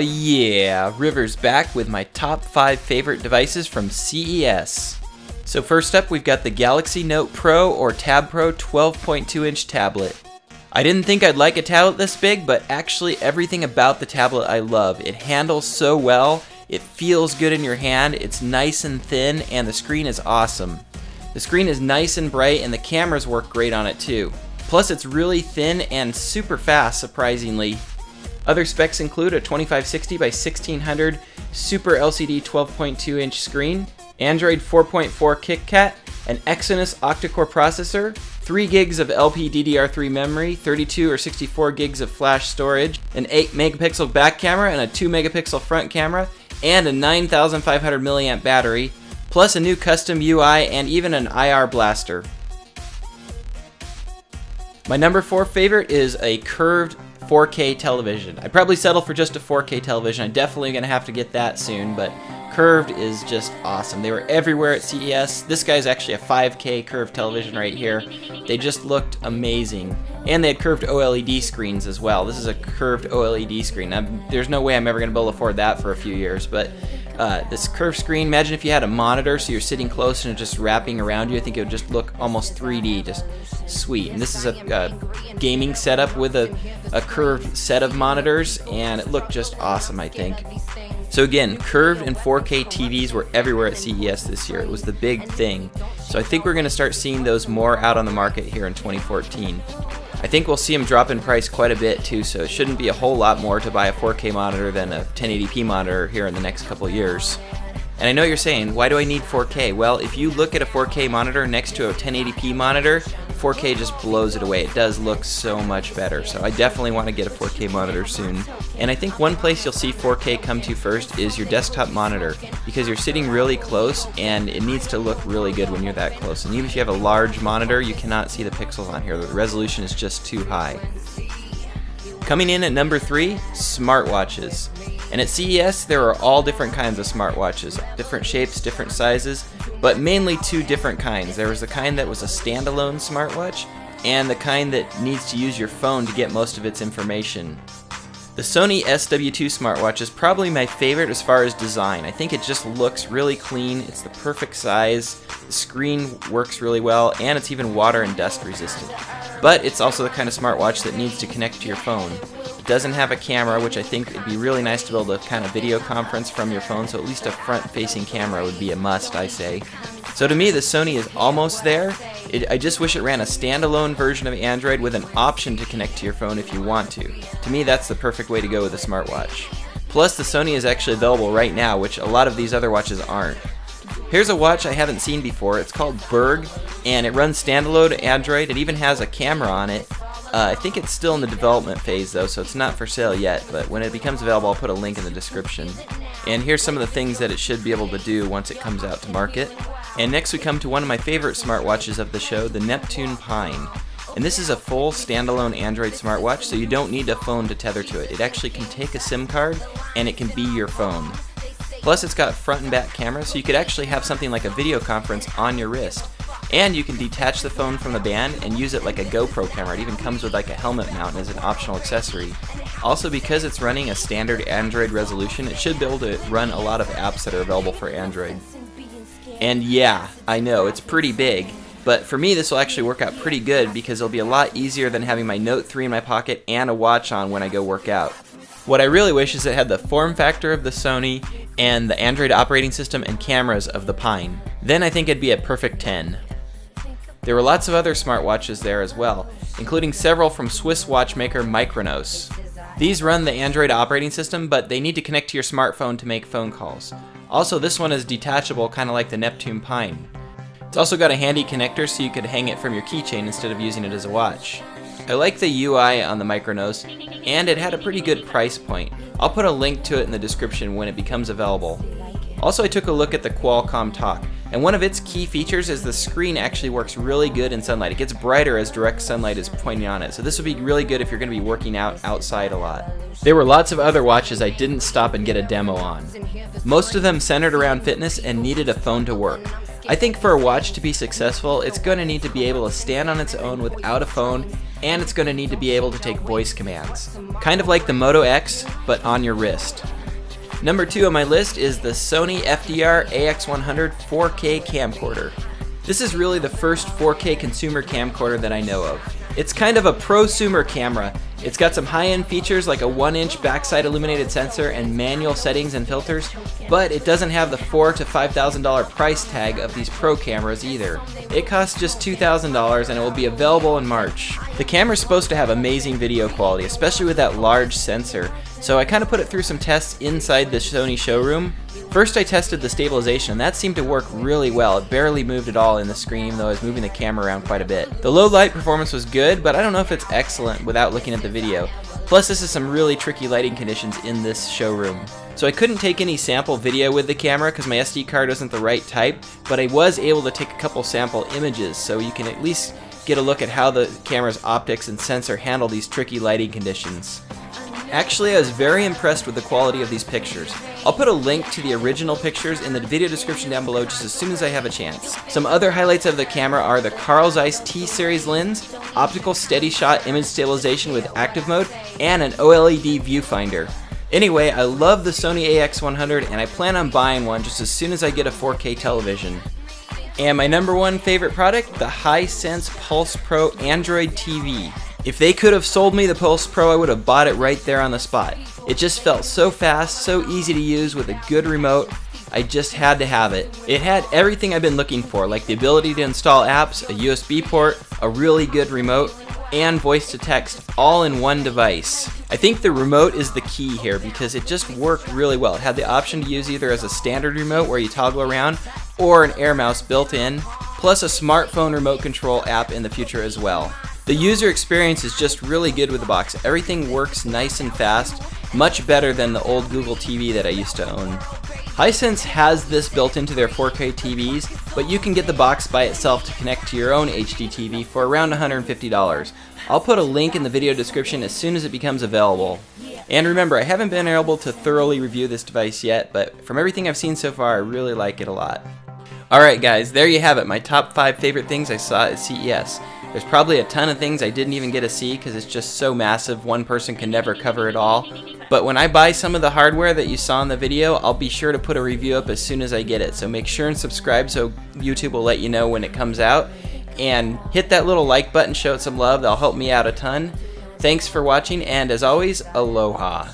yeah, River's back with my top 5 favorite devices from CES. So first up, we've got the Galaxy Note Pro or Tab Pro 12.2-inch tablet. I didn't think I'd like a tablet this big, but actually everything about the tablet I love. It handles so well, it feels good in your hand, it's nice and thin, and the screen is awesome. The screen is nice and bright, and the cameras work great on it too. Plus it's really thin and super fast, surprisingly. Other specs include a 2560 by 1600 Super LCD 12.2-inch screen, Android 4.4 KitKat, an Exynos octa-core processor, 3 gigs of LPDDR3 memory, 32 or 64 gigs of flash storage, an 8 megapixel back camera and a 2 megapixel front camera, and a 9500 milliamp battery, plus a new custom UI and even an IR blaster. My number 4 favorite is a curved 4K television. I'd probably settle for just a 4K television. I'm definitely going to have to get that soon, but curved is just awesome. They were everywhere at CES. This guy's actually a 5K curved television right here. They just looked amazing. And they had curved OLED screens as well. This is a curved OLED screen. There's no way I'm ever going to be able to afford that for a few years, but this curved screen, imagine if you had a monitor so you're sitting close and just wrapping around you. I think it would just look almost 3D, just sweet. And this is a gaming setup with a curved set of monitors, and it looked just awesome, I think. So again, curved and 4K TVs were everywhere at CES this year. It was the big thing. So I think we're going to start seeing those more out on the market here in 2014. I think we'll see them drop in price quite a bit too, so it shouldn't be a whole lot more to buy a 4K monitor than a 1080p monitor here in the next couple years. And I know you're saying, why do I need 4K? Well, if you look at a 4K monitor next to a 1080p monitor, 4K just blows it away. It does look so much better. So I definitely want to get a 4K monitor soon. And I think one place you'll see 4K come to first is your desktop monitor, because you're sitting really close and it needs to look really good when you're that close. And even if you have a large monitor, you cannot see the pixels on here. The resolution is just too high. Coming in at number 3, smartwatches. And at CES, there are all different kinds of smartwatches, different shapes, different sizes, but mainly 2 different kinds. There was the kind that was a standalone smartwatch, and the kind that needs to use your phone to get most of its information. The Sony SW2 smartwatch is probably my favorite as far as design. I think it just looks really clean, it's the perfect size, the screen works really well, and it's even water and dust resistant. But it's also the kind of smartwatch that needs to connect to your phone. It doesn't have a camera, which I think it'd be really nice to be able to kind of video conference from your phone, so at least a front-facing camera would be a must, I say. So to me, the Sony is almost there. I just wish it ran a standalone version of Android with an option to connect to your phone if you want to. To me, that's the perfect way to go with a smartwatch. Plus, the Sony is actually available right now, which a lot of these other watches aren't. Here's a watch I haven't seen before. It's called Berg, and it runs standalone Android. It even has a camera on it. I think it's still in the development phase though, so it's not for sale yet, but when it becomes available, I'll put a link in the description. And here's some of the things that it should be able to do once it comes out to market. And next we come to one of my favorite smartwatches of the show, the Neptune Pine. And this is a full standalone Android smartwatch, so you don't need a phone to tether to it. It actually can take a SIM card, and it can be your phone. Plus it's got front and back cameras, so you could actually have something like a video conference on your wrist. And you can detach the phone from the band and use it like a GoPro camera. It even comes with like a helmet mount as an optional accessory. Also, because it's running a standard Android resolution, it should be able to run a lot of apps that are available for Android. And yeah, I know, it's pretty big, but for me this will actually work out pretty good because it'll be a lot easier than having my Note 3 in my pocket and a watch on when I go work out. What I really wish is it had the form factor of the Sony and the Android operating system and cameras of the Pine. Then I think it'd be a perfect 10. There were lots of other smartwatches there as well, including several from Swiss watchmaker Micronos. These run the Android operating system, but they need to connect to your smartphone to make phone calls. Also, this one is detachable, kind of like the Neptune Pine. It's also got a handy connector so you could hang it from your keychain instead of using it as a watch. I like the UI on the Micronos, and it had a pretty good price point. I'll put a link to it in the description when it becomes available. Also, I took a look at the Qualcomm Talk, and one of its key features is the screen actually works really good in sunlight. It gets brighter as direct sunlight is pointing on it, so this would be really good if you're going to be working out outside a lot. There were lots of other watches I didn't stop and get a demo on. Most of them centered around fitness and needed a phone to work. I think for a watch to be successful, it's going to need to be able to stand on its own without a phone, and it's going to need to be able to take voice commands. Kind of like the Moto X, but on your wrist. Number 2 on my list is the Sony FDR-AX100 4K camcorder. This is really the first 4K consumer camcorder that I know of. It's kind of a prosumer camera. It's got some high-end features like a 1-inch backside illuminated sensor and manual settings and filters, but it doesn't have the $4,000 to $5,000 price tag of these pro cameras either. It costs just $2,000 and it will be available in March. The camera is supposed to have amazing video quality, especially with that large sensor, so I kind of put it through some tests inside the Sony showroom. First I tested the stabilization, and that seemed to work really well. It barely moved at all in the screen, even though I was moving the camera around quite a bit. The low light performance was good, but I don't know if it's excellent without looking at the video. Plus this is some really tricky lighting conditions in this showroom. So I couldn't take any sample video with the camera because my SD card wasn't the right type, but I was able to take a couple sample images, so you can at least get a look at how the camera's optics and sensor handle these tricky lighting conditions. Actually, I was very impressed with the quality of these pictures. I'll put a link to the original pictures in the video description down below just as soon as I have a chance. Some other highlights of the camera are the Carl Zeiss T-Series lens, optical steady shot image stabilization with active mode, and an OLED viewfinder. Anyway, I love the Sony AX100 and I plan on buying one just as soon as I get a 4K television. And my number 1 favorite product, the Hisense Pulse Pro Android TV. If they could have sold me the Pulse Pro, I would have bought it right there on the spot. It just felt so fast, so easy to use with a good remote. I just had to have it. It had everything I've been looking for, like the ability to install apps, a USB port, a really good remote, and voice to text all in one device. I think the remote is the key here because it just worked really well. It had the option to use either as a standard remote where you toggle around or an air mouse built in, plus a smartphone remote control app in the future as well. The user experience is just really good with the box. Everything works nice and fast, much better than the old Google TV that I used to own. Hisense has this built into their 4K TVs, but you can get the box by itself to connect to your own HD TV for around $150. I'll put a link in the video description as soon as it becomes available. And remember, I haven't been able to thoroughly review this device yet, but from everything I've seen so far, I really like it a lot. Alright guys, there you have it, my top 5 favorite things I saw at CES. There's probably a ton of things I didn't even get to see because it's just so massive, one person can never cover it all. But when I buy some of the hardware that you saw in the video, I'll be sure to put a review up as soon as I get it. So make sure and subscribe so YouTube will let you know when it comes out. And hit that little like button, show it some love, that'll help me out a ton. Thanks for watching, and as always, aloha.